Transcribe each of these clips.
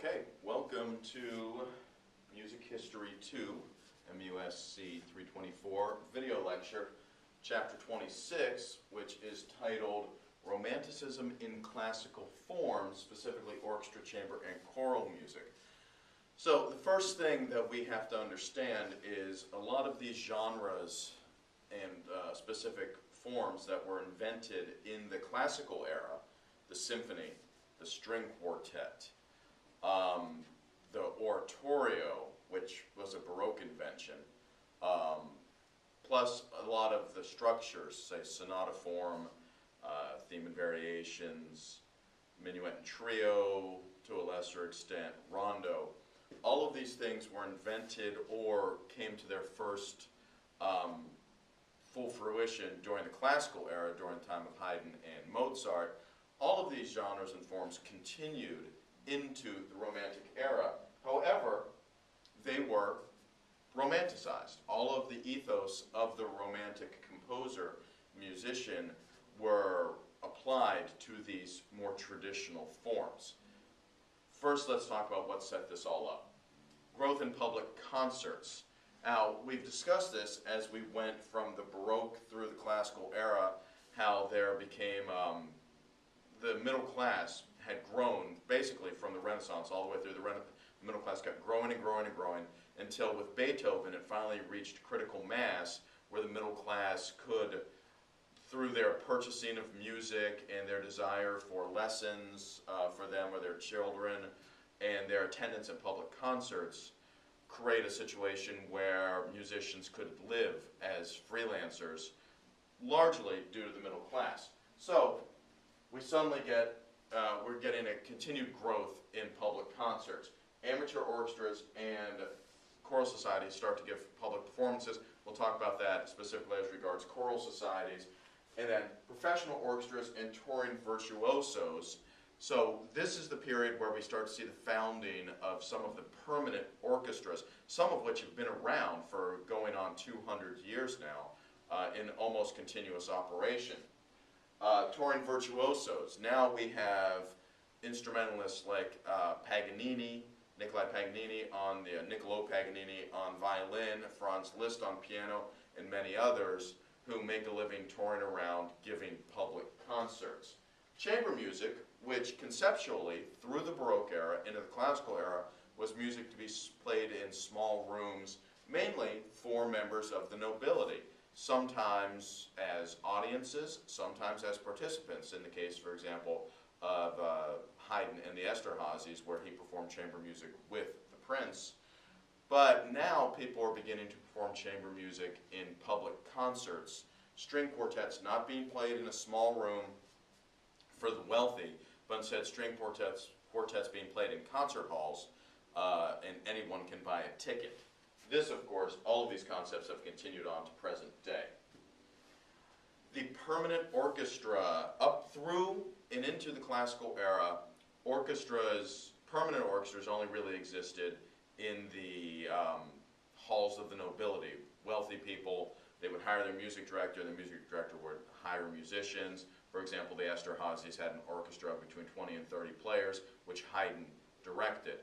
Okay, welcome to Music History 2, MUSC 324 video lecture, chapter 26, which is titled Romanticism in Classical Forms, specifically orchestra, chamber, and choral music. So the first thing that we have to understand is a lot of these genres and specific forms that were invented in the classical era, the symphony, the string quartet, the oratorio, which was a Baroque invention, plus a lot of the structures, say sonata form, theme and variations, minuet and trio, to a lesser extent, rondo. All of these things were invented or came to their first full fruition during the classical era, during the time of Haydn and Mozart. All of these genres and forms continued into the Romantic era. However, they were romanticized. All of the ethos of the Romantic composer, musician, were applied to these more traditional forms. First, let's talk about what set this all up. Growth in public concerts. Now, we've discussed this as we went from the Baroque through the classical era, how there became the middle class had grown basically from the Renaissance all the way through the middle class kept growing and growing and growing until with Beethoven it finally reached critical mass where the middle class could, through their purchasing of music and their desire for lessons for them or their children and their attendance at public concerts, create a situation where musicians could live as freelancers, largely due to the middle class. So we suddenly we're getting a continued growth in public concerts. Amateur orchestras and choral societies start to give public performances. We'll talk about that specifically as regards choral societies. And then professional orchestras and touring virtuosos. So this is the period where we start to see the founding of some of the permanent orchestras, some of which have been around for going on 200 years now in almost continuous operation. Touring virtuosos. Now we have instrumentalists like Nicolai Paganini Niccolò Paganini on violin, Franz Liszt on piano, and many others who make a living touring around giving public concerts. Chamber music, which conceptually, through the Baroque era into the classical era, was music to be played in small rooms, mainly for members of the nobility, sometimes as audiences, sometimes as participants, in the case, for example, of Haydn and the Esterházys, where he performed chamber music with the prince. But now people are beginning to perform chamber music in public concerts, string quartets not being played in a small room for the wealthy, but instead string quartets being played in concert halls, and anyone can buy a ticket. This, of course, all of these concepts have continued on to present day. The permanent orchestra, up through and into the classical era, permanent orchestras only really existed in the halls of the nobility. Wealthy people, they would hire their music director, and the music director would hire musicians. For example, the Esterházys had an orchestra of between 20 and 30 players, which Haydn directed.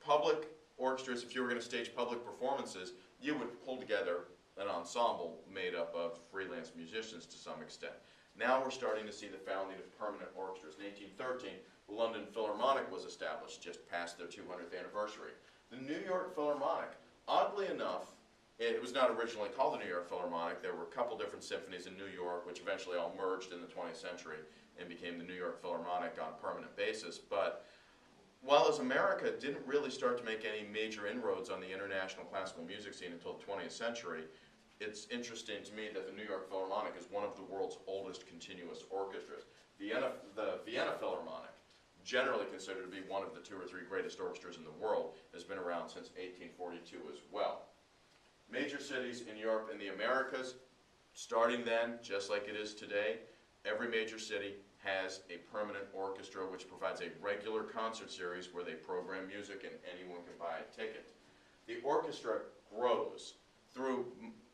Public orchestras, if you were going to stage public performances, you would pull together an ensemble made up of freelance musicians to some extent. Now we're starting to see the founding of permanent orchestras. In 1813, the London Philharmonic was established, just past their 200th anniversary. The New York Philharmonic, oddly enough, it was not originally called the New York Philharmonic. There were a couple different symphonies in New York, which eventually all merged in the 20th century and became the New York Philharmonic on a permanent basis. But while as America didn't really start to make any major inroads on the international classical music scene until the 20th century, it's interesting to me that the New York Philharmonic is one of the world's oldest continuous orchestras. The Vienna Philharmonic, generally considered to be one of the 2 or 3 greatest orchestras in the world, has been around since 1842 as well. Major cities in Europe and the Americas, starting then, just like it is today, every major city has a permanent orchestra which provides a regular concert series where they program music and anyone can buy a ticket. The orchestra grows. Through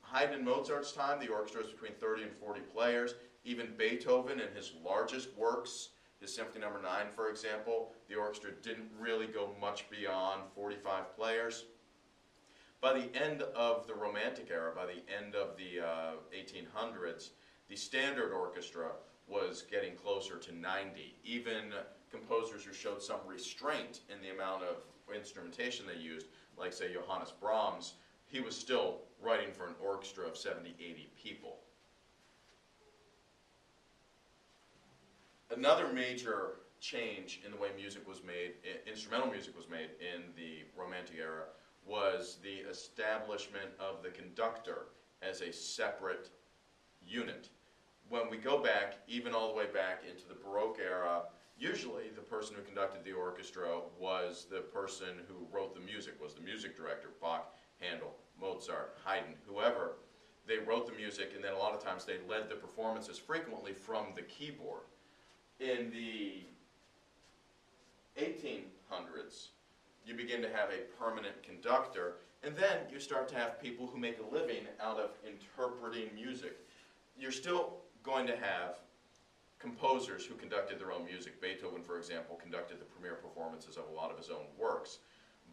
Haydn and Mozart's time, the orchestra is between 30 and 40 players. Even Beethoven, in his largest works, His Symphony No. 9, for example, the orchestra didn't really go much beyond 45 players. By the end of the Romantic era, by the end of the 1800s, the standard orchestra was getting closer to 90. Even composers who showed some restraint in the amount of instrumentation they used, like say Johannes Brahms, he was still writing for an orchestra of 70, 80 people. Another major change in the way music was made, instrumental music was made in the Romantic era, was the establishment of the conductor as a separate unit. When we go back, even all the way back into the Baroque era, usually the person who conducted the orchestra was the person who wrote the music, was the music director, Bach, Handel, Mozart, Haydn, whoever. They wrote the music, and then a lot of times they led the performances, frequently from the keyboard. In the 1800s, you begin to have a permanent conductor, and then you start to have people who make a living out of interpreting music. You're still going to have composers who conducted their own music. Beethoven, for example, conducted the premiere performances of a lot of his own works.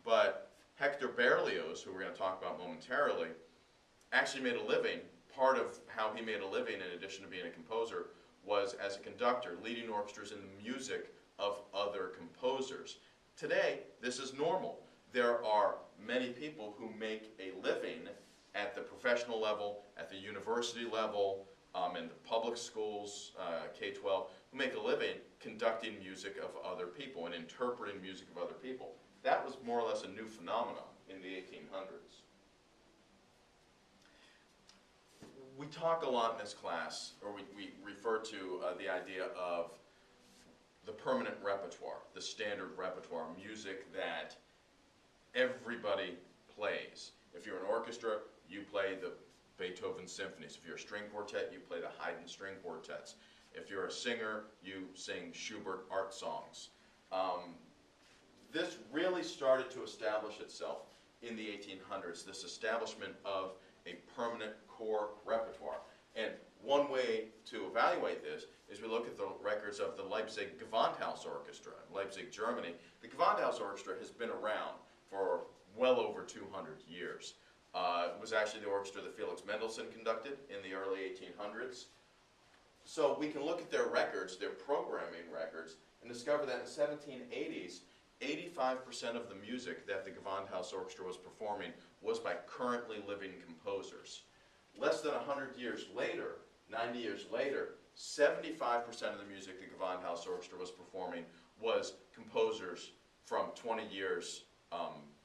But Hector Berlioz, who we're going to talk about momentarily, actually made a living. Part of how he made a living, in addition to being a composer, was as a conductor, leading orchestras in the music of other composers. Today, this is normal. There are many people who make a living at the professional level, at the university level, in the public schools, K-12, who make a living conducting music of other people and interpreting music of other people. That was more or less a new phenomenon in the 1800s. We talk a lot in this class, or we refer to the idea of the permanent repertoire, the standard repertoire, music that everybody plays. If you're an orchestra, you play the Beethoven symphonies. If you're a string quartet, you play the Haydn string quartets. If you're a singer, you sing Schubert art songs. This really started to establish itself in the 1800s, this establishment of a permanent core repertoire. And one way to evaluate this is we look at the records of the Leipzig Gewandhaus Orchestra in Leipzig, Germany. The Gewandhaus Orchestra has been around for well over 200 years. It was actually the orchestra that Felix Mendelssohn conducted in the early 1800s. So we can look at their records, their programming records, and discover that in the 1780s, 85% of the music that the Gewandhaus Orchestra was performing was by currently living composers. Less than 100 years later, 90 years later, 75% of the music the Gewandhaus Orchestra was performing was composers from 20 years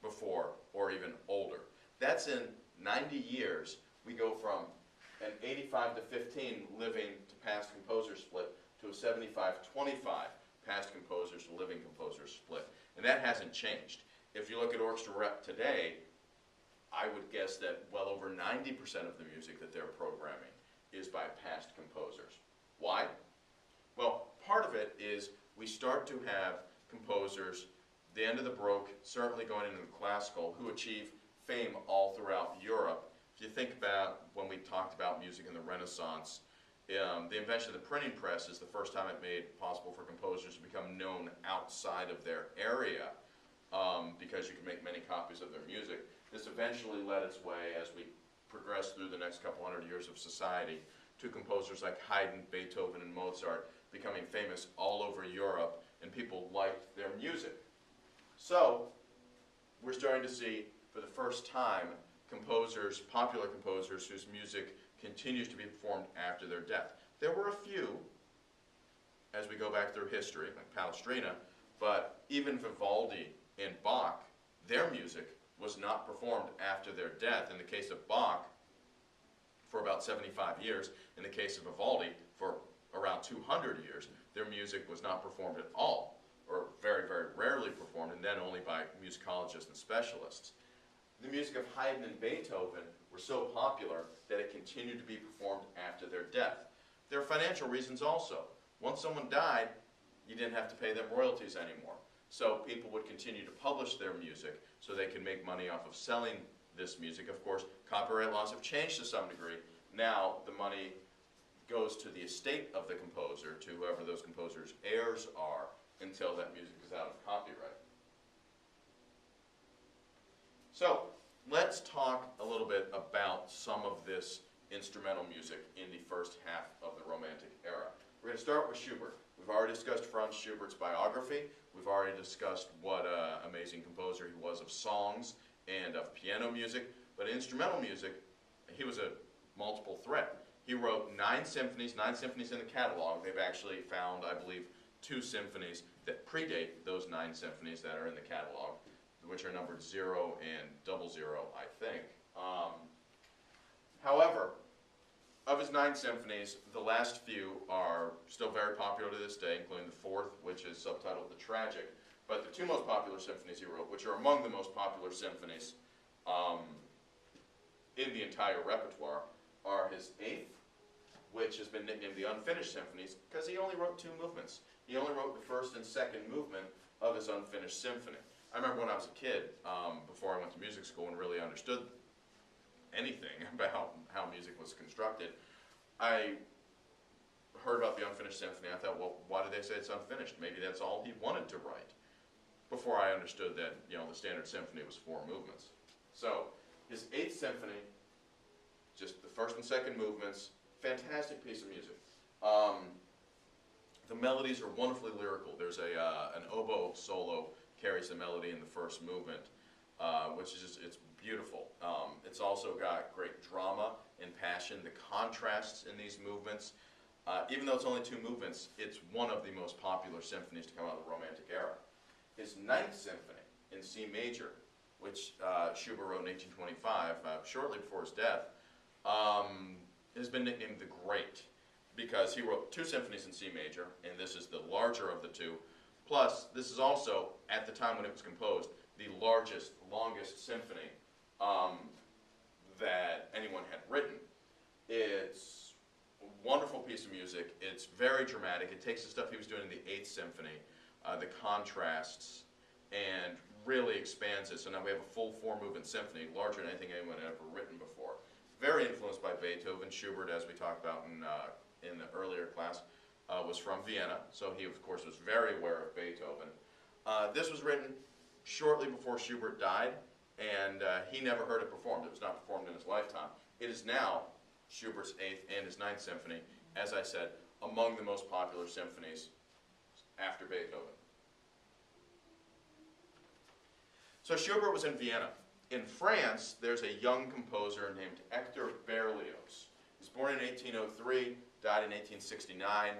before or even older. That's in 90 years. We go from an 85 to 15 living to past composers split to a 75-25 past composers to living composers split. And that hasn't changed. If you look at orchestra rep today, I would guess that well over 90% of the music that they're programming is by past composers. Why? Well, part of it is we start to have composers, the end of the Baroque, certainly going into the classical, who achieve fame all throughout Europe. If you think about when we talked about music in the Renaissance, the invention of the printing press is the first time it made it possible for composers to become known outside of their area because you can make many copies of their music. This eventually led its way, as we progressed through the next couple hundred years of society, to composers like Haydn, Beethoven, and Mozart becoming famous all over Europe, and people liked their music. So we're starting to see, for the first time, composers, popular composers, whose music continues to be performed after their death. There were a few, as we go back through history, like Palestrina, but even Vivaldi and Bach, their music was not performed after their death. In the case of Bach, for about 75 years. In the case of Vivaldi, for around 200 years, their music was not performed at all, or very, very rarely performed, and then only by musicologists and specialists. The music of Haydn and Beethoven were so popular that it continued to be performed after their death. There are financial reasons also. Once someone died, you didn't have to pay them royalties anymore. So people would continue to publish their music so they could make money off of selling this music. Of course, copyright laws have changed to some degree. Now the money goes to the estate of the composer, to whoever those composers' heirs are, until that music is out of copyright. So, let's talk a little bit about some of this instrumental music in the first half of the Romantic era. We're going to start with Schubert. We've already discussed Franz Schubert's biography. We've already discussed what an amazing composer he was of songs and of piano music. But instrumental music, he was a multiple threat. He wrote 9 symphonies in the catalog. They've actually found, I believe, 2 symphonies that predate those 9 symphonies that are in the catalog, which are numbered 0 and 00, I think. However, of his 9 symphonies, the last few are still very popular to this day, including the 4th, which is subtitled The Tragic. But the 2 most popular symphonies he wrote, which are among the most popular symphonies in the entire repertoire, are his 8th, which has been nicknamed the Unfinished Symphonies, because he only wrote 2 movements. He only wrote the 1st and 2nd movement of his Unfinished Symphony. I remember when I was a kid, before I went to music school and really understood anything about how music was constructed, I heard about the Unfinished Symphony. I thought, well, why did they say it's unfinished? Maybe that's all he wanted to write. Before I understood that, the standard symphony was 4 movements. So, his 8th symphony, just the 1st and 2nd movements, fantastic piece of music. The melodies are wonderfully lyrical. There's an oboe solo carries the melody in the 1st movement, which is just, it's beautiful. It's also got great drama and passion. The contrasts in these movements, even though it's only 2 movements, it's one of the most popular symphonies to come out of the Romantic era. His 9th symphony in C major, which Schubert wrote in 1825, shortly before his death, has been nicknamed the Great, because he wrote 2 symphonies in C major, and this is the larger of the 2. Plus, this is also, at the time when it was composed, the largest, longest symphony that anyone had written. It's a wonderful piece of music. It's very dramatic. It takes the stuff he was doing in the 8th symphony, the contrasts, and really expands it. So now we have a full 4-movement symphony, larger than anything anyone had ever written before. Very influenced by Beethoven. Schubert, as we talked about in the earlier class, was from Vienna, so he, of course, was very aware of Beethoven. This was written shortly before Schubert died, and he never heard it performed. It was not performed in his lifetime. It is now Schubert's 8th and his 9th symphony, as I said, among the most popular symphonies after Beethoven. So Schubert was in Vienna. In France, there's a young composer named Hector Berlioz. He was born in 1803, died in 1869.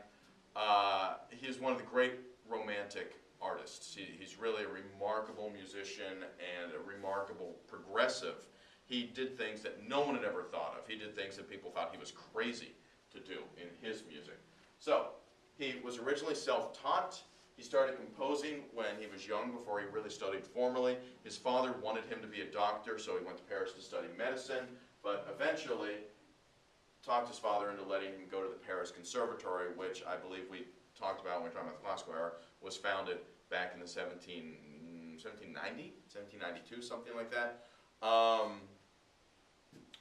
He is one of the great Romantic artists. He's really a remarkable musician and a remarkable progressive. He did things that no one had ever thought of. He did things that people thought he was crazy to do in his music. So, he was originally self-taught. He started composing when he was young, before he really studied formally. His father wanted him to be a doctor, so he went to Paris to study medicine, but eventually talked his father into letting him go to the Paris Conservatory, which I believe we talked about when we were talking about the classical era, was founded back in the 1790, 1792, something like that.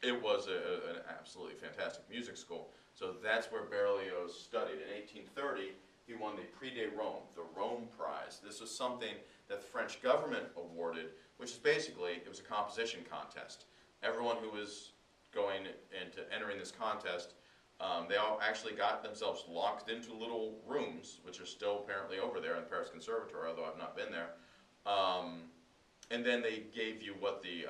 It was an absolutely fantastic music school. So that's where Berlioz studied. In 1830, he won the Prix de Rome, the Rome Prize. This was something that the French government awarded, which is basically, it was a composition contest. Everyone who was going into entering this contest, they all actually got themselves locked into little rooms, which are still apparently over there in the Paris Conservatory, although I've not been there. And then they gave you what the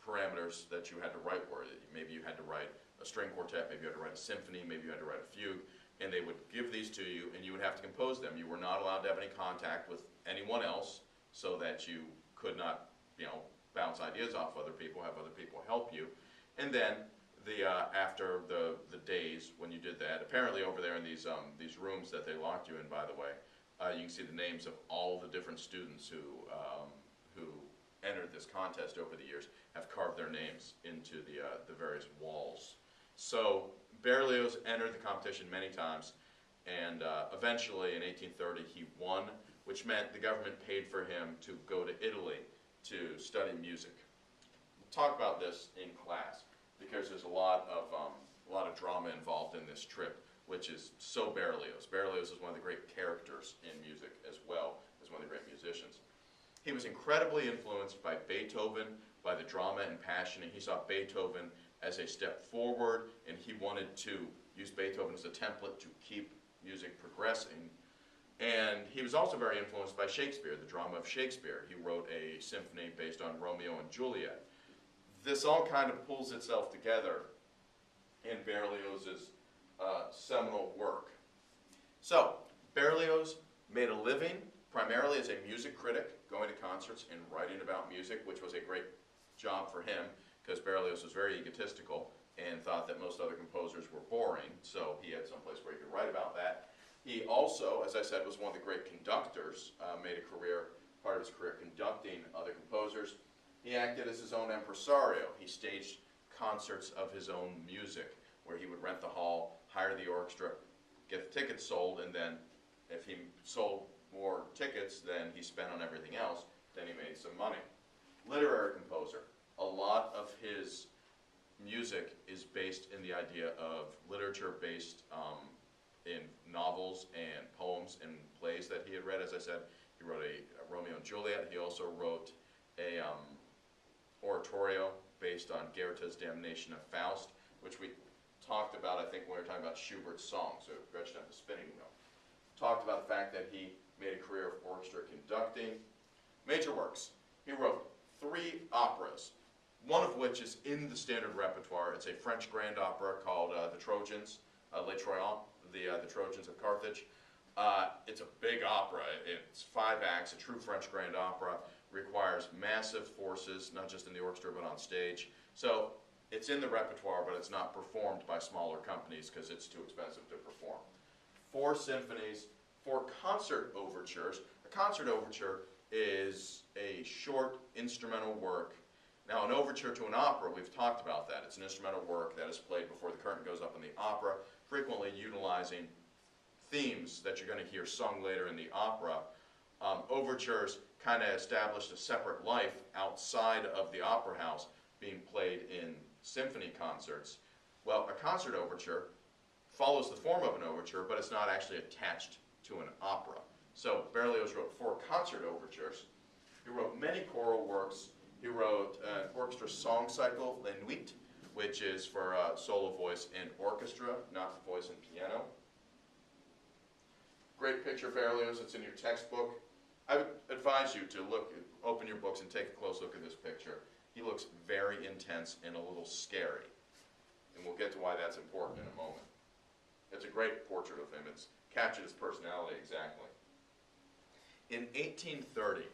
parameters that you had to write were. Maybe you had to write a string quartet, maybe you had to write a symphony, maybe you had to write a fugue, and they would give these to you, and you would have to compose them. You were not allowed to have any contact with anyone else, so that you could not, bounce ideas off other people, have other people help you. And then after the days when you did that, apparently over there in these rooms that they locked you in, by the way, you can see the names of all the different students who entered this contest over the years, have carved their names into the various walls. So Berlioz entered the competition many times, and eventually in 1830 he won, which meant the government paid for him to go to Italy to study music. We'll talk about this in class, because there's a lot of a lot of drama involved in this trip, which is so Berlioz. Berlioz is one of the great characters in music as well as one of the great musicians. He was incredibly influenced by Beethoven, by the drama and passion, and he saw Beethoven as a step forward, and he wanted to use Beethoven as a template to keep music progressing. And he was also very influenced by Shakespeare, the drama of Shakespeare. He wrote a symphony based on Romeo and Juliet. This all kind of pulls itself together in Berlioz's seminal work. So, Berlioz made a living primarily as a music critic, going to concerts and writing about music, which was a great job for him, because Berlioz was very egotistical and thought that most other composers were boring, so he had someplace where he could write about that. He also, as I said, was one of the great conductors, made a career, part of his career conducting other composers. He acted as his own impresario. He staged concerts of his own music, where he would rent the hall, hire the orchestra, get the tickets sold, and then if he sold more tickets than he spent on everything else, then he made some money. Literary composer. A lot of his music is based in the idea of literature based in novels and poems and plays that he had read. As I said, he wrote a Romeo and Juliet. He also wrote a oratorio based on Goethe's Damnation of Faust, which we talked about, I think, when we were talking about Schubert's song, so Gretchen at the Spinning Wheel. Talked about the fact that he made a career of orchestra conducting. Major works. He wrote 3 operas, one of which is in the standard repertoire. It's a French grand opera called The Trojans, Les Troyens, the Trojans of Carthage. It's a big opera. It's 5 acts, a true French grand opera, requires massive forces, not just in the orchestra but on stage. So it's in the repertoire, but it's not performed by smaller companies because it's too expensive to perform. 4 symphonies, 4 concert overtures. A concert overture is a short instrumental work. Now, an overture to an opera, we've talked about that. It's an instrumental work that is played before the curtain goes up in the opera, frequently utilizing themes that you're going to hear sung later in the opera. Overtures kind of established a separate life outside of the opera house, being played in symphony concerts. Well, a concert overture follows the form of an overture, but it's not actually attached to an opera. So Berlioz wrote 4 concert overtures. He wrote many choral works. He wrote an orchestra song cycle, Les Nuits, which is for solo voice and orchestra, not voice and piano. Great picture of Berlioz. It's in your textbook. I would advise you to open your books and take a close look at this picture. He looks very intense and a little scary. And we'll get to why that's important in a moment. It's a great portrait of him. It's captured his personality exactly. In 1830,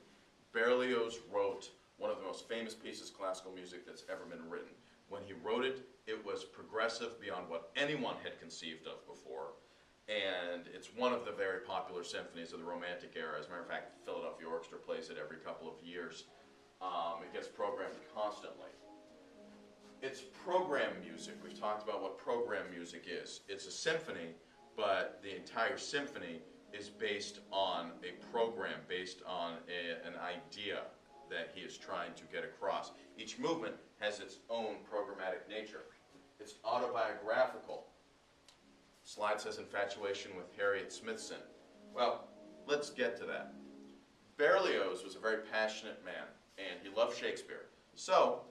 Berlioz wrote one of the most famous pieces of classical music that's ever been written. When he wrote it, it was progressive beyond what anyone had conceived of before. And it's one of the very popular symphonies of the Romantic era. As a matter of fact, the Philadelphia Orchestra plays it every couple of years. It gets programmed constantly. It's program music. We've talked about what program music is. It's a symphony, but the entire symphony is based on a program, based on an idea that he is trying to get across. Each movement has its own programmatic nature. It's autobiographical. Slide says infatuation with Harriet Smithson. Well, let's get to that. Berlioz was a very passionate man, and he loved Shakespeare. So,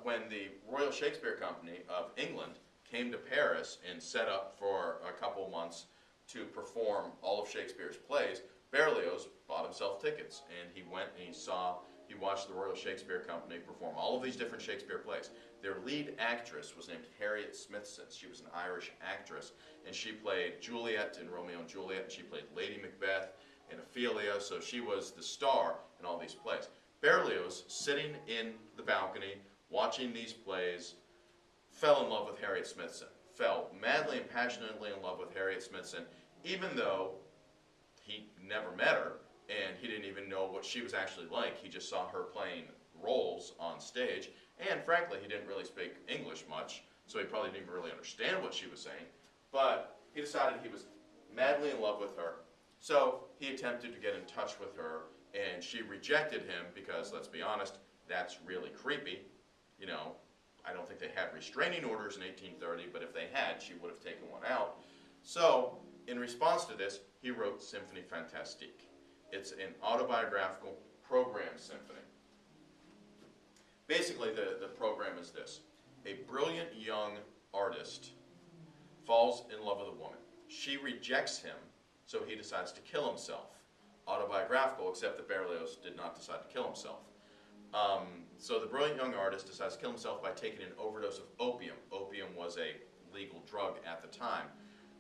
when the Royal Shakespeare Company of England came to Paris and set up for a couple months to perform all of Shakespeare's plays, Berlioz bought himself tickets, and he went and he watched the Royal Shakespeare Company perform all of these different Shakespeare plays. Their lead actress was named Harriet Smithson. She was an Irish actress, and she played Juliet in Romeo and Juliet, and she played Lady Macbeth in Ophelia, so she was the star in all these plays. Berlioz, sitting in the balcony, watching these plays, fell in love with Harriet Smithson. Fell madly and passionately in love with Harriet Smithson, even though he never met her, and he didn't even know what she was actually like. He just saw her playing roles on stage, and frankly, he didn't really speak English much, so he probably didn't even really understand what she was saying, but he decided he was madly in love with her, so he attempted to get in touch with her, and she rejected him because, let's be honest, that's really creepy. You know, I don't think they had restraining orders in 1830, but if they had, she would have taken one out. So, in response to this, he wrote Symphonie Fantastique. It's an autobiographical program symphony. Basically, the program is this. A brilliant young artist falls in love with a woman. She rejects him, so he decides to kill himself. Autobiographical, except that Berlioz did not decide to kill himself. So the brilliant young artist decides to kill himself by taking an overdose of opium. Opium was a legal drug at the time.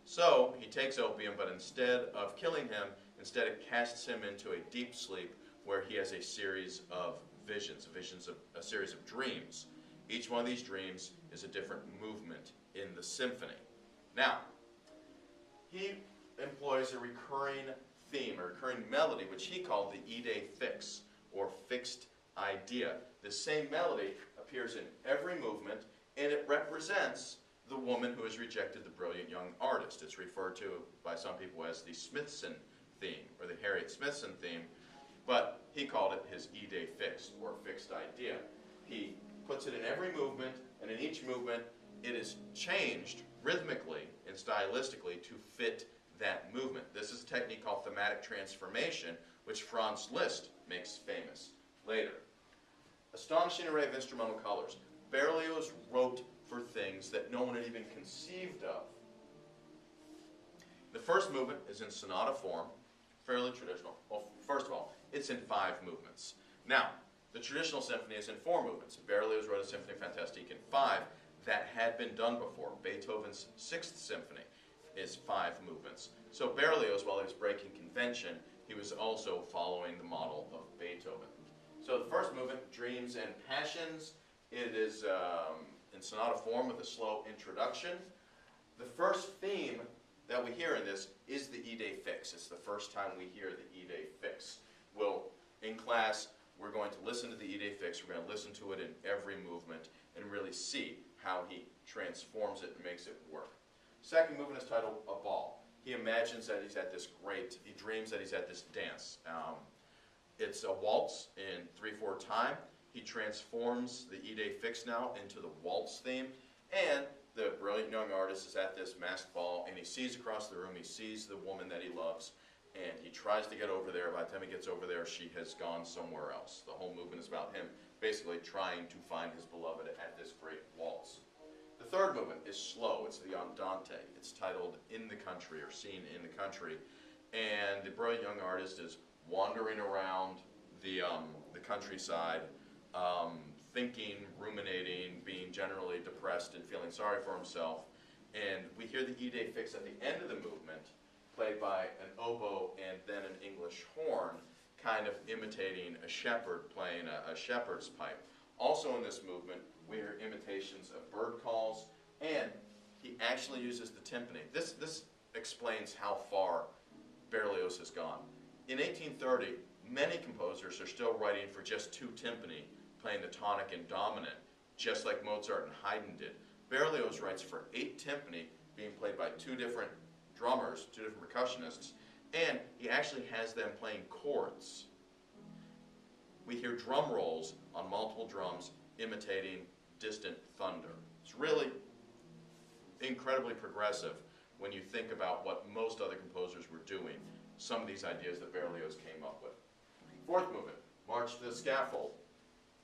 So he takes opium, but instead of killing him, instead it casts him into a deep sleep where he has a series of visions, a series of dreams. Each one of these dreams is a different movement in the symphony. Now, he employs a recurring theme, a recurring melody, which he called the idée fixe, or fixed idea. The same melody appears in every movement, and it represents the woman who has rejected the brilliant young artist. It's referred to by some people as the Smithson theme, or the Harriet Smithson theme, but he called it his idée fixe, or fixed idea. He puts it in every movement, and in each movement it is changed rhythmically and stylistically to fit that movement. This is a technique called thematic transformation, which Franz Liszt makes famous later. Astonishing array of instrumental colors. Berlioz wrote for things that no one had even conceived of. The first movement is in sonata form, fairly traditional. Well, first of all, it's in 5 movements. Now, the traditional symphony is in 4 movements. Berlioz wrote a Symphonie Fantastique in 5. That had been done before. Beethoven's 6th Symphony is 5 movements. So Berlioz, while he was breaking convention, he was also following the model of Beethoven. So the first movement, Dreams and Passions, it is in sonata form with a slow introduction. The first theme that we hear in this is the idée fixe. It's the first time we hear the idée fixe. In class, we're going to listen to the idée fixe. We're going to listen to it in every movement and really see how he transforms it and makes it work. Second movement is titled A Ball. He imagines that he's at this he dreams that he's at this dance. It's a waltz in 3/4 time. He transforms the idée fixe now into the waltz theme, and the brilliant young artist is at this masked ball, and he sees across the room, he sees the woman that he loves, and he tries to get over there. By the time he gets over there, she has gone somewhere else. The whole movement is about him basically trying to find his beloved at this great waltz. The third movement is slow. It's the Andante. It's titled In the Country, or Scene in the Country, and the brilliant young artist is wandering around the countryside, thinking, ruminating, being generally depressed and feeling sorry for himself. And we hear the idée fixe at the end of the movement, played by an oboe and then an English horn, kind of imitating a shepherd playing a shepherd's pipe. Also in this movement, we hear imitations of bird calls, and he actually uses the timpani. This explains how far Berlioz has gone. In 1830, many composers are still writing for just 2 timpani, playing the tonic and dominant, just like Mozart and Haydn did. Berlioz writes for 8 timpani, being played by 2 different drummers, 2 different percussionists, and he actually has them playing chords. We hear drum rolls on multiple drums imitating distant thunder. It's really incredibly progressive when you think about what most other composers were doing, some of these ideas that Berlioz came up with. Fourth movement, March to the Scaffold.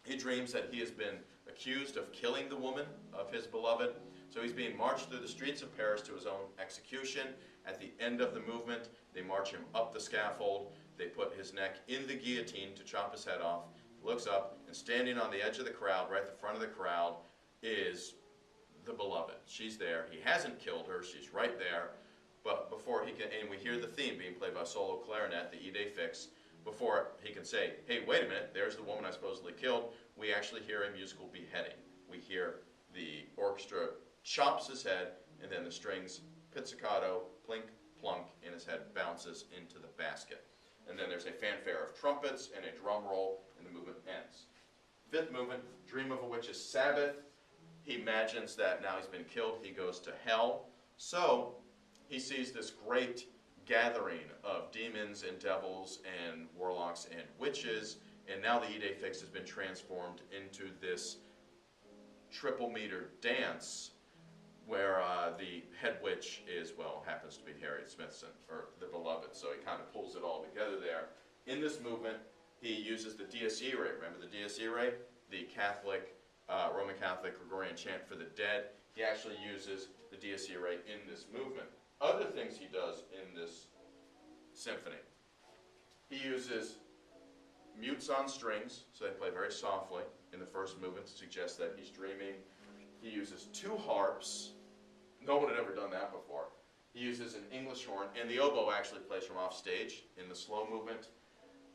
He dreams that he has been accused of killing the woman of his beloved, so he's being marched through the streets of Paris to his own execution. At the end of the movement, they march him up the scaffold. They put his neck in the guillotine to chop his head off. He looks up, and standing on the edge of the crowd, right at the front of the crowd, is the beloved. She's there. He hasn't killed her. She's right there. But before he can, and we hear the theme being played by solo clarinet, the idée fixe, before he can say, hey, wait a minute, there's the woman I supposedly killed, we actually hear a musical beheading. We hear the orchestra chops his head, and then the strings pizzicato, plink, plunk, and his head bounces into the basket. And then there's a fanfare of trumpets and a drum roll, and the movement ends. Fifth movement, Dream of a Witch's Sabbath. He imagines that now he's been killed, he goes to hell. So he sees this great gathering of demons and devils and warlocks and witches, and now the idée fixe has been transformed into this triple meter dance where the head witch is, well, happens to be Harriet Smithson, or the beloved, so he kind of pulls it all together there. In this movement, he uses the Dies Irae. Remember the Dies Irae? The Catholic, Roman Catholic Gregorian chant for the dead. He actually uses the Dies Irae in this movement. Other things he does in this symphony. He uses mutes on strings, so they play very softly in the first movement to suggest that he's dreaming. He uses 2 harps. No one had ever done that before. He uses an English horn, and the oboe actually plays from off stage in the slow movement.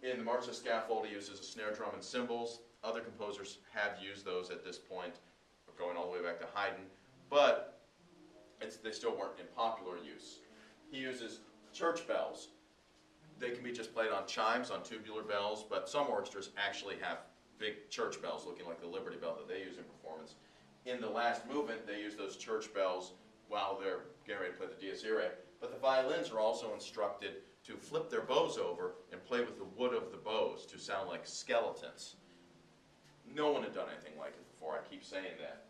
In the March of the Scaffold, he uses a snare drum and cymbals. Other composers have used those at this point, going all the way back to Haydn, but they still weren't in popular use. He uses church bells. They can be just played on chimes, on tubular bells, but some orchestras actually have big church bells looking like the Liberty Bell that they use in performance. In the last movement, they use those church bells while they're getting ready to play the Dies Irae. But the violins are also instructed to flip their bows over and play with the wood of the bows to sound like skeletons. No one had done anything like it before, I keep saying that.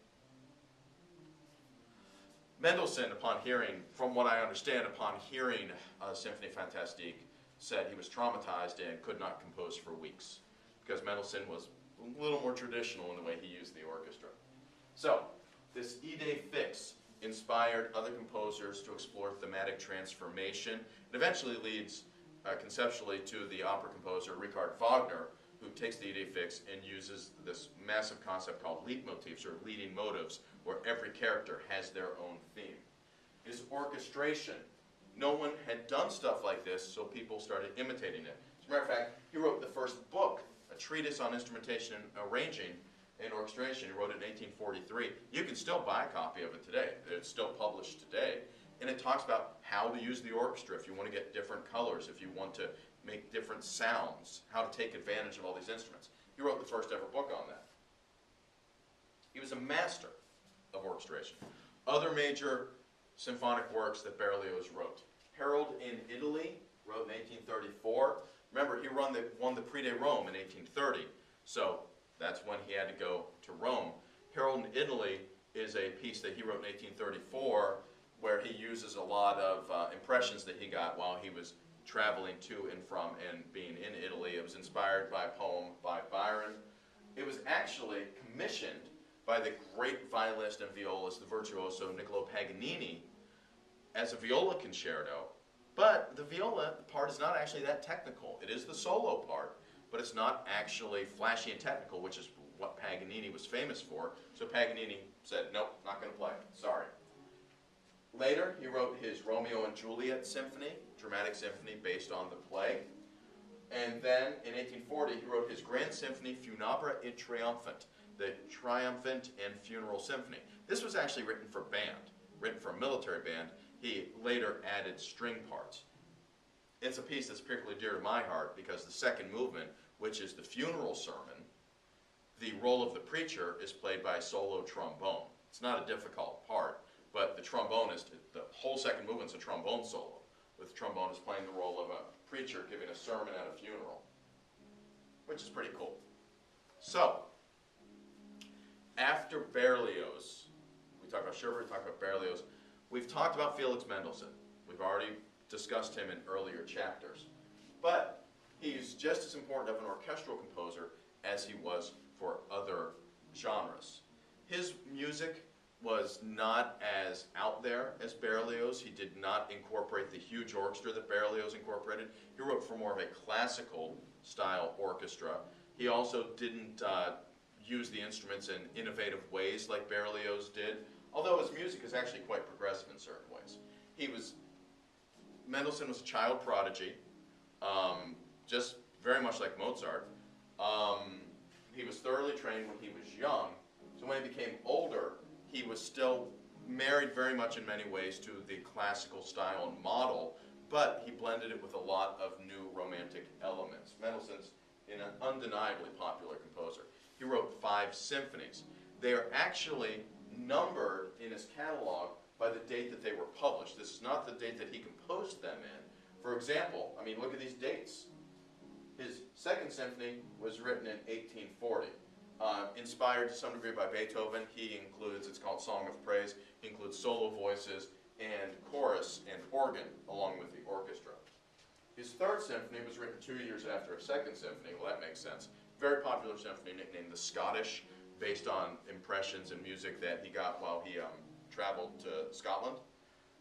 Mendelssohn, upon hearing, from what I understand, upon hearing Symphonie Fantastique, said he was traumatized and could not compose for weeks, because Mendelssohn was a little more traditional in the way he used the orchestra. So, this idée fixe inspired other composers to explore thematic transformation. It eventually leads conceptually to the opera composer Richard Wagner, who takes the idée fixe and uses this massive concept called leitmotifs, or leading motives, where every character has their own theme. His orchestration, no one had done stuff like this, so people started imitating it. As a matter of fact, he wrote the first book, a treatise on instrumentation and arranging and orchestration. He wrote it in 1843. You can still buy a copy of it today. It's still published today. And it talks about how to use the orchestra if you want to get different colors, if you want to make different sounds, how to take advantage of all these instruments. He wrote the first ever book on that. He was a master of orchestration. Other major symphonic works that Berlioz wrote. Harold in Italy, wrote in 1834. Remember, he won the Prix de Rome in 1830, so that's when he had to go to Rome. Harold in Italy is a piece that he wrote in 1834 where he uses a lot of impressions that he got while he was traveling to and from and being in Italy. It was inspired by a poem by Byron. It was actually commissioned by the great violinist and violist, the virtuoso Niccolo Paganini, as a viola concerto. But the viola part is not actually that technical. It is the solo part, but it's not actually flashy and technical, which is what Paganini was famous for. So Paganini said, nope, not going to play it. Sorry. Later, he wrote his Romeo and Juliet symphony, dramatic symphony based on the play. And then, in 1840, he wrote his Grand Symphony Funebra et Triumphant, the Triumphant and Funeral Symphony. This was actually written for band, written for a military band. He later added string parts. It's a piece that's particularly dear to my heart because the second movement, which is the funeral sermon, the role of the preacher is played by a solo trombone. It's not a difficult part, but the trombonist, the whole second movement's a trombone solo, with the trombonist playing the role of a preacher giving a sermon at a funeral, which is pretty cool. So, after Berlioz, we talked about Schubert, we talked about Berlioz, we've talked about Felix Mendelssohn. We've already discussed him in earlier chapters. But he's just as important of an orchestral composer as he was for other genres. His music was not as out there as Berlioz. He did not incorporate the huge orchestra that Berlioz incorporated. He wrote for more of a classical style orchestra. He also didn't use the instruments in innovative ways like Berlioz did, although his music is actually quite progressive in certain ways. Mendelssohn was a child prodigy, just very much like Mozart. He was thoroughly trained when he was young, so when he became older, he was still married very much in many ways to the classical style and model, but he blended it with a lot of new romantic elements. Mendelssohn's an undeniably popular composer. He wrote 5 symphonies. They are actually numbered in his catalog by the date that they were published. This is not the date that he composed them in. For example, I mean, look at these dates. His second symphony was written in 1840. inspired to some degree by Beethoven. He includes, it's called Song of Praise, he includes solo voices and chorus and organ along with the orchestra. His third symphony was written 2 years after a second symphony. Well, that makes sense. Very popular symphony nicknamed the Scottish, based on impressions and music that he got while he traveled to Scotland.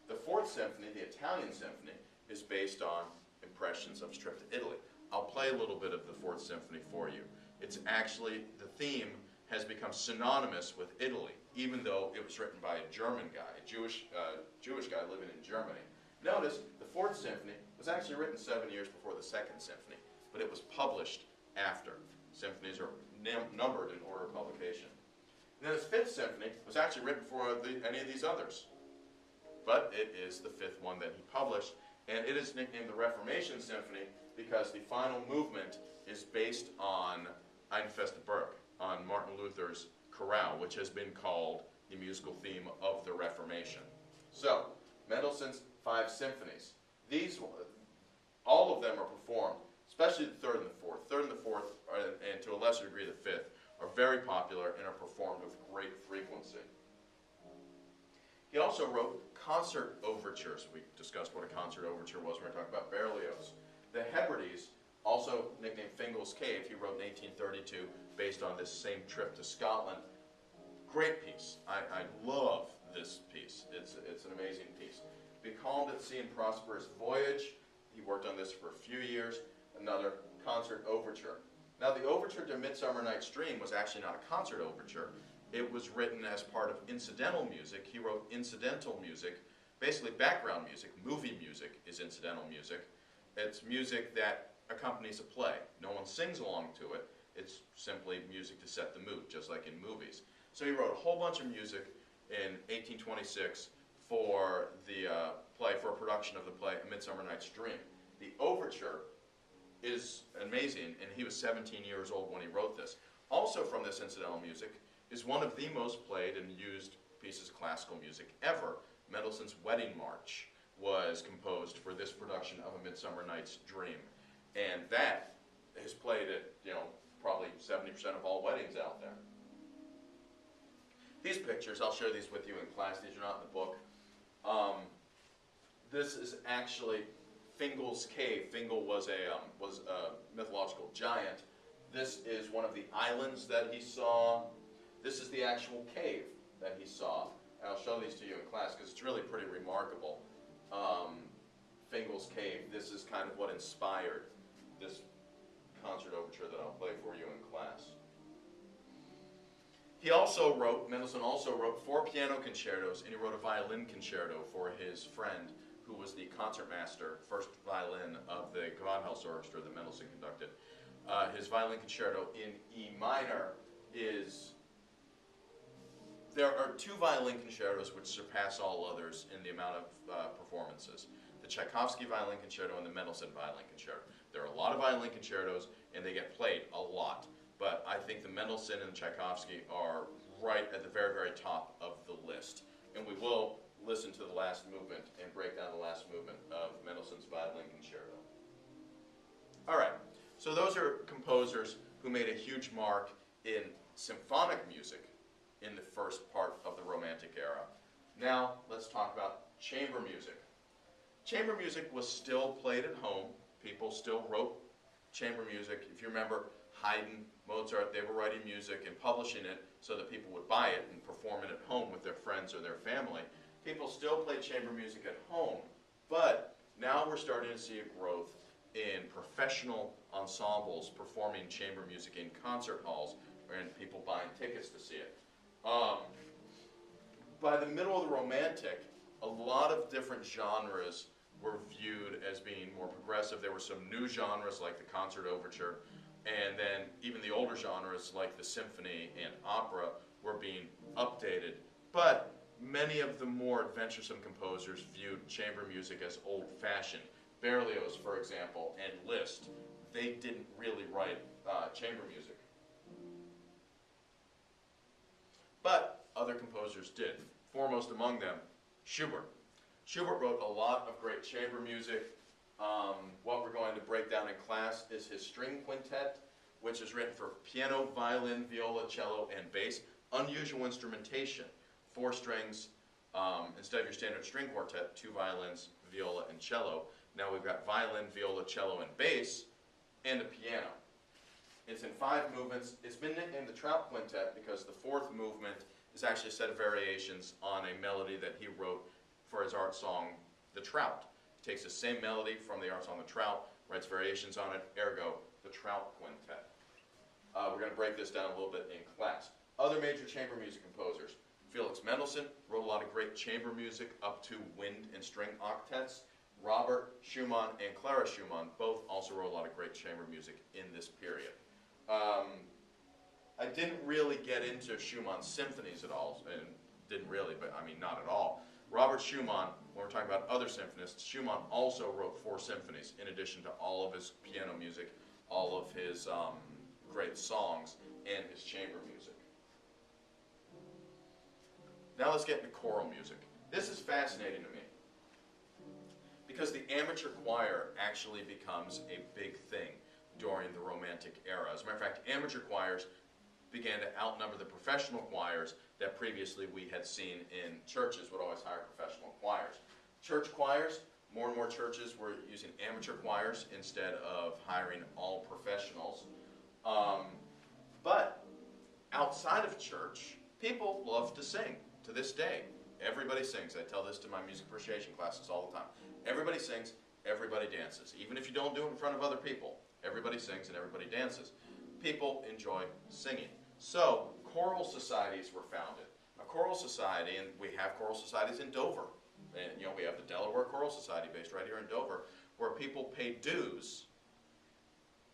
The fourth symphony, the Italian symphony, is based on impressions of his trip to Italy. I'll play a little bit of the fourth symphony for you. It's actually, the theme has become synonymous with Italy, even though it was written by a German guy, a Jewish guy living in Germany. Notice the fourth symphony was actually written 7 years before the second symphony, but it was published after. Symphonies are numbered in order of publication. And then his fifth symphony was actually written before any of these others, but it is the fifth one that he published, and it is nicknamed the Reformation Symphony because the final movement is based on Ein feste Burg, on Martin Luther's chorale, which has been called the musical theme of the Reformation. So, Mendelssohn's 5 symphonies. These, all of them are performed, especially the third and the fourth. Third and the fourth, and to a lesser degree the fifth, are very popular and are performed with great frequency. He also wrote concert overtures. We discussed what a concert overture was when we were talking about Berlioz. The Hebrides, also nicknamed Fingal's Cave, he wrote in 1832 based on this same trip to Scotland. Great piece. I love this piece. It's an amazing piece. Becalmed at Sea and Prosperous Voyage. He worked on this for a few years. Another concert overture. Now the overture to Midsummer Night's Dream was actually not a concert overture. It was written as part of incidental music. He wrote incidental music, basically background music. Movie music is incidental music. It's music that accompanies a play. No one sings along to it. It's simply music to set the mood, just like in movies. So he wrote a whole bunch of music in 1826 for the play, for a production of the play A Midsummer Night's Dream. The overture is amazing, and he was 17 years old when he wrote this. Also from this incidental music is one of the most played and used pieces of classical music ever. Mendelssohn's Wedding March was composed for this production of A Midsummer Night's Dream. And that is played at, probably 70% of all weddings out there. These pictures, I'll share these with you in class. These are not in the book. This is actually Fingal's Cave. Fingal was a mythological giant. This is one of the islands that he saw. This is the actual cave that he saw. And I'll show these to you in class because it's really pretty remarkable. Fingal's Cave. This is kind of what inspired this concert overture that I'll play for you in class. Mendelssohn also wrote 4 piano concertos, and he wrote a violin concerto for his friend, who was the concertmaster, first violin of the Gewandhaus Orchestra that Mendelssohn conducted. His violin concerto in E minor is... There are 2 violin concertos which surpass all others in the amount of performances. The Tchaikovsky Violin Concerto and the Mendelssohn Violin Concerto. There are a lot of violin concertos, and they get played a lot. But I think the Mendelssohn and Tchaikovsky are right at the very, very top of the list. And we will listen to the last movement and break down the last movement of Mendelssohn's Violin Concerto. All right, so those are composers who made a huge mark in symphonic music in the first part of the Romantic era. Now, let's talk about chamber music. Chamber music was still played at home. People still wrote chamber music. If you remember, Haydn, Mozart, they were writing music and publishing it so that people would buy it and perform it at home with their friends or their family. People still play chamber music at home, but now we're starting to see a growth in professional ensembles performing chamber music in concert halls and people buying tickets to see it. By the middle of the Romantic, a lot of different genres were viewed as being more progressive. There were some new genres like the concert overture, and then even the older genres like the symphony and opera were being updated. But many of the more adventuresome composers viewed chamber music as old-fashioned. Berlioz, for example, and Liszt, they didn't really write chamber music. But other composers did. Foremost among them, Schubert. Schubert wrote a lot of great chamber music. What we're going to break down in class is his string quintet. which is written for piano, violin, viola, cello, and bass. Unusual instrumentation, 4 strings, instead of your standard string quartet, 2 violins, viola, and cello. Now we've got violin, viola, cello, and bass, and a piano. It's in 5 movements. It's been nicknamed the Trout Quintet because the 4th movement is actually a set of variations on a melody that he wrote for his art song, The Trout. He takes the same melody from the art song, The Trout, writes variations on it, ergo, the Trout Quintet. We're going to break this down a little bit in class. Other major chamber music composers. Felix Mendelssohn wrote a lot of great chamber music up to wind and string octets. Robert Schumann and Clara Schumann both also wrote a lot of great chamber music in this period. I didn't really get into Schumann's symphonies at all, and didn't really, but I mean not at all. Robert Schumann, when we're talking about other symphonists, Schumann also wrote 4 symphonies in addition to all of his piano music, all of his great songs, and his chamber music. Now let's get into choral music. This is fascinating to me because the amateur choir actually becomes a big thing during the Romantic era. As a matter of fact, amateur choirs began to outnumber the professional choirs that previously we had seen in churches would always hire professional choirs. Church choirs, more and more churches were using amateur choirs instead of hiring all professionals. But outside of church, people love to sing to this day. Everybody sings. I tell this to my music appreciation classes all the time. Everybody sings, everybody dances. Even if you don't do it in front of other people, everybody sings and everybody dances. People enjoy singing. So, choral societies were founded. A choral society, and we have choral societies in Dover. And, we have the Delaware Choral Society based right here in Dover, where people pay dues,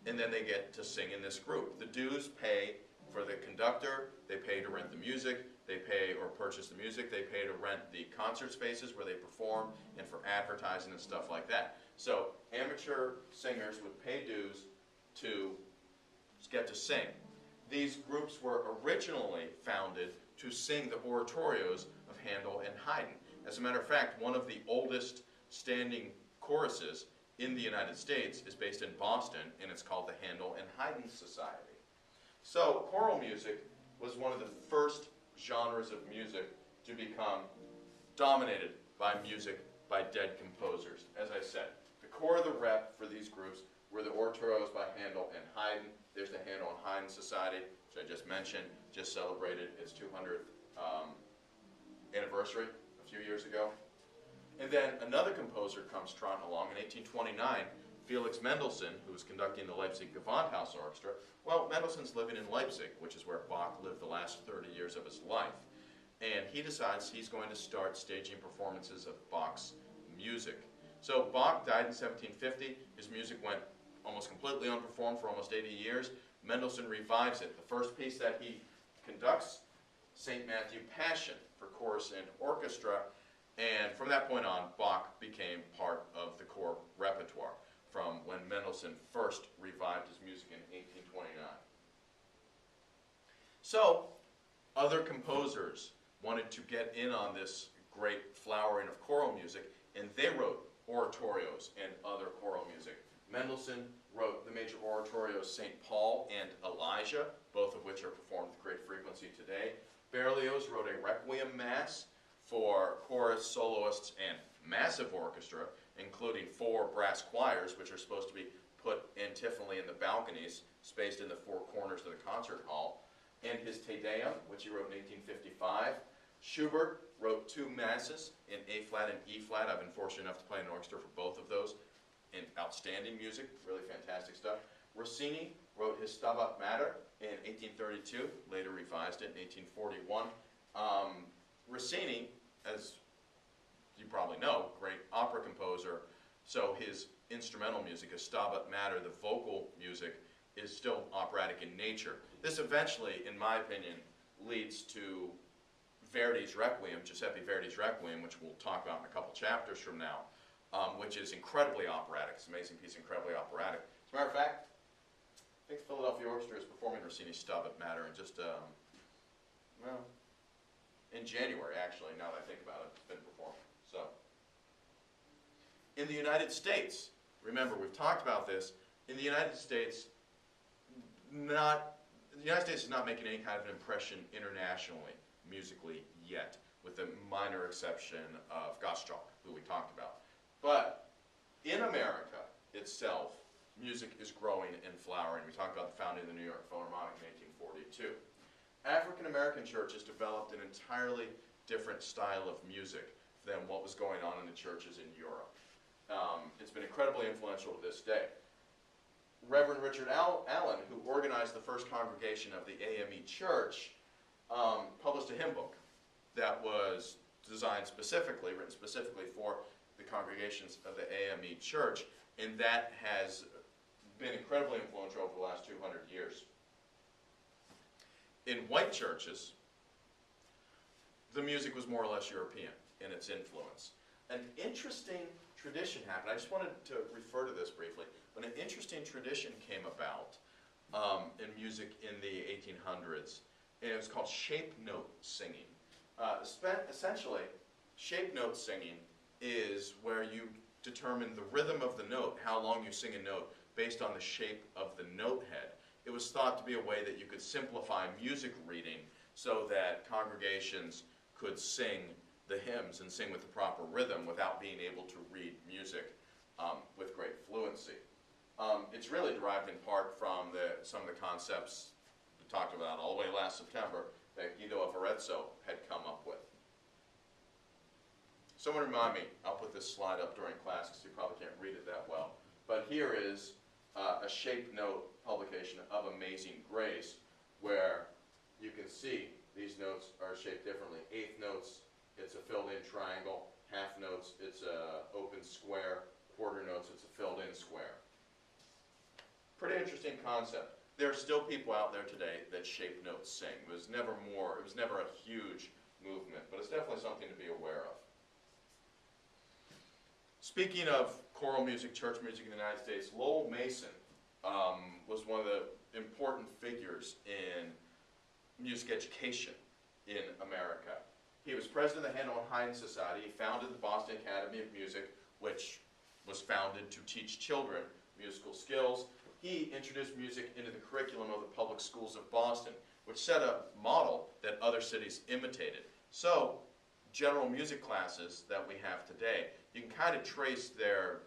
and then they get to sing in this group. The dues pay for the conductor, they pay to rent the music, they pay or purchase the music, they pay to rent the concert spaces where they perform, and for advertising and stuff like that. So, amateur singers would pay dues to get to sing. These groups were originally founded to sing the oratorios of Handel and Haydn. As a matter of fact, one of the oldest standing choruses in the United States is based in Boston, and it's called the Handel and Haydn Society. So, choral music was one of the first genres of music to become dominated by music by dead composers. As I said, the core of the rep for these groups were the oratorios by Handel and Haydn. There's the Handel and Haydn Society, which I just mentioned, just celebrated its 200th anniversary a few years ago. And then another composer comes trotting along in 1829, Felix Mendelssohn, who was conducting the Leipzig Gewandhaus Orchestra. Well, Mendelssohn's living in Leipzig, which is where Bach lived the last 30 years of his life. And he decides he's going to start staging performances of Bach's music. So Bach died in 1750. His music went almost completely unperformed for almost 80 years. Mendelssohn revives it. The first piece that he conducts, St. Matthew Passion, for chorus and orchestra. And from that point on, Bach became part of the core repertoire from when Mendelssohn first revived his music in 1829. So, other composers wanted to get in on this great flowering of choral music, and they wrote oratorios and other choral music. Mendelssohn wrote the major oratorios St. Paul and Elijah, both of which are performed with great frequency today. Berlioz wrote a Requiem Mass for chorus, soloists, and massive orchestra, including 4 brass choirs, which are supposed to be put antiphonally in the balconies, spaced in the 4 corners of the concert hall. And his Te Deum, which he wrote in 1855. Schubert wrote 2 masses in A-flat and E-flat. I've been fortunate enough to play an orchestra for both of those. And outstanding music, really fantastic stuff. Rossini wrote his Stabat Mater in 1832, later revised it in 1841. Rossini, as you probably know, great opera composer, so his instrumental music, his Stabat Mater, the vocal music, is still operatic in nature. This eventually, in my opinion, leads to Verdi's Requiem, Giuseppe Verdi's Requiem, which we'll talk about in a couple chapters from now, which is incredibly operatic. It's an amazing piece, incredibly operatic. As a matter of fact, I think the Philadelphia Orchestra is performing Rossini's Stabat Mater in just, well, in January, actually, now that I think about it, it's been performed. So, in the United States, remember, we've talked about this, in the United States, the United States is not making any kind of an impression internationally, musically, yet, with the minor exception of Gazda, who we talked about. But in America itself, music is growing and flowering. We talked about the founding of the New York Philharmonic in 1842. African American churches developed an entirely different style of music than what was going on in the churches in Europe. It's been incredibly influential to this day. Reverend Richard Allen, who organized the first congregation of the AME Church, published a hymn book that was designed specifically, written specifically for the congregations of the AME Church, and that has been incredibly influential over the last 200 years. In white churches, the music was more or less European in its influence. An interesting tradition happened. I just wanted to refer to this briefly. But an interesting tradition came about in music in the 1800s, and it was called shape note singing. Essentially, shape note singing is where you determine the rhythm of the note, how long you sing a note, based on the shape of the note head. It was thought to be a way that you could simplify music reading so that congregations could sing the hymns and sing with the proper rhythm without being able to read music with great fluency. It's really derived in part from some of the concepts we talked about all the way last September that Guido of Arezzo had come up with. Someone remind me, I'll put this slide up during class because you probably can't read it that well. But here is a shape note publication of Amazing Grace, where you can see these notes are shaped differently. Eighth notes, it's a filled-in triangle. Half notes, it's an open square. Quarter notes, it's a filled-in square. Pretty interesting concept. There are still people out there today that shape notes sing. It was never a huge movement, but it's definitely something to be aware of. Speaking of choral music, church music in the United States, Lowell Mason was one of the important figures in music education in America. He was president of the Handel and Haydn Society. He founded the Boston Academy of Music, which was founded to teach children musical skills. He introduced music into the curriculum of the public schools of Boston, which set a model that other cities imitated. So, general music classes that we have today, you can kind of trace their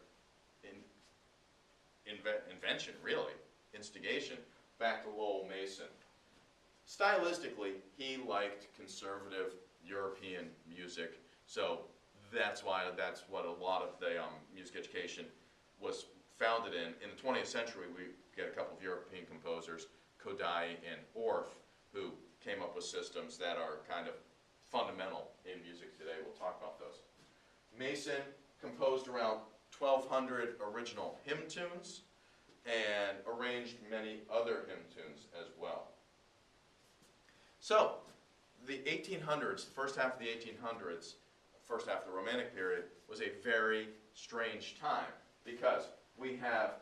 invention, really, instigation, back to Lowell Mason. Stylistically, he liked conservative European music, so that's what a lot of the music education was founded in. In the 20th century, we get a couple of European composers, Kodai and Orff, who came up with systems that are kind of fundamental in music today. We'll talk about those. Mason composed around 1,200 original hymn tunes and arranged many other hymn tunes as well. So, the 1800s, the first half of the 1800s, first half of the Romantic period, was a very strange time because we have,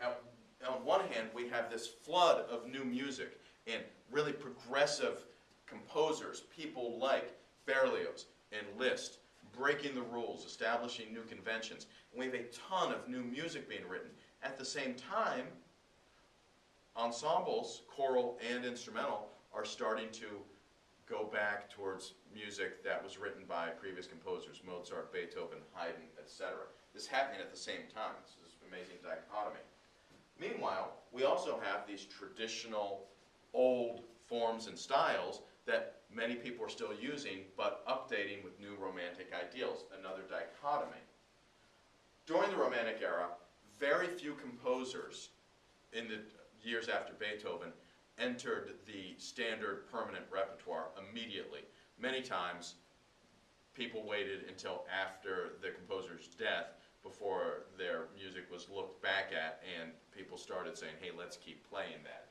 on one hand, we have this flood of new music and really progressive composers, people like Berlioz and Liszt, breaking the rules, establishing new conventions. And we have a ton of new music being written. At the same time, ensembles, choral and instrumental, are starting to go back towards music that was written by previous composers, Mozart, Beethoven, Haydn, etc. This is happening at the same time. This is an amazing dichotomy. Meanwhile, we also have these traditional old forms and styles that many people are still using, but updating with new Romantic ideals, another dichotomy. During the Romantic era, very few composers in the years after Beethoven entered the standard permanent repertoire immediately. Many times, people waited until after the composer's death before their music was looked back at and people started saying, hey, let's keep playing that.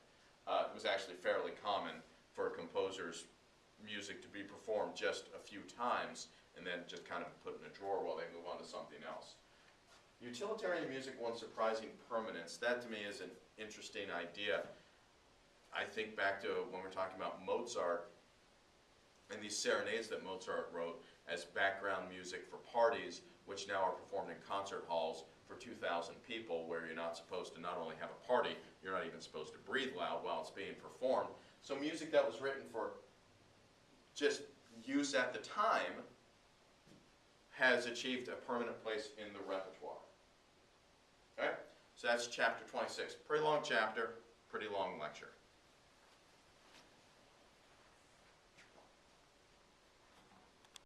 It was actually fairly common for a composer's music to be performed just a few times and then just kind of put in a drawer while they move on to something else. Utilitarian music won surprising permanence. That to me is an interesting idea. I think back to when we're talking about Mozart and these serenades that Mozart wrote as background music for parties which now are performed in concert halls for 2,000 people, where you're not supposed to not only have a party, you're not even supposed to breathe loud while it's being performed. So music that was written for just use at the time has achieved a permanent place in the repertoire. Okay? So that's chapter 26. Pretty long chapter, pretty long lecture.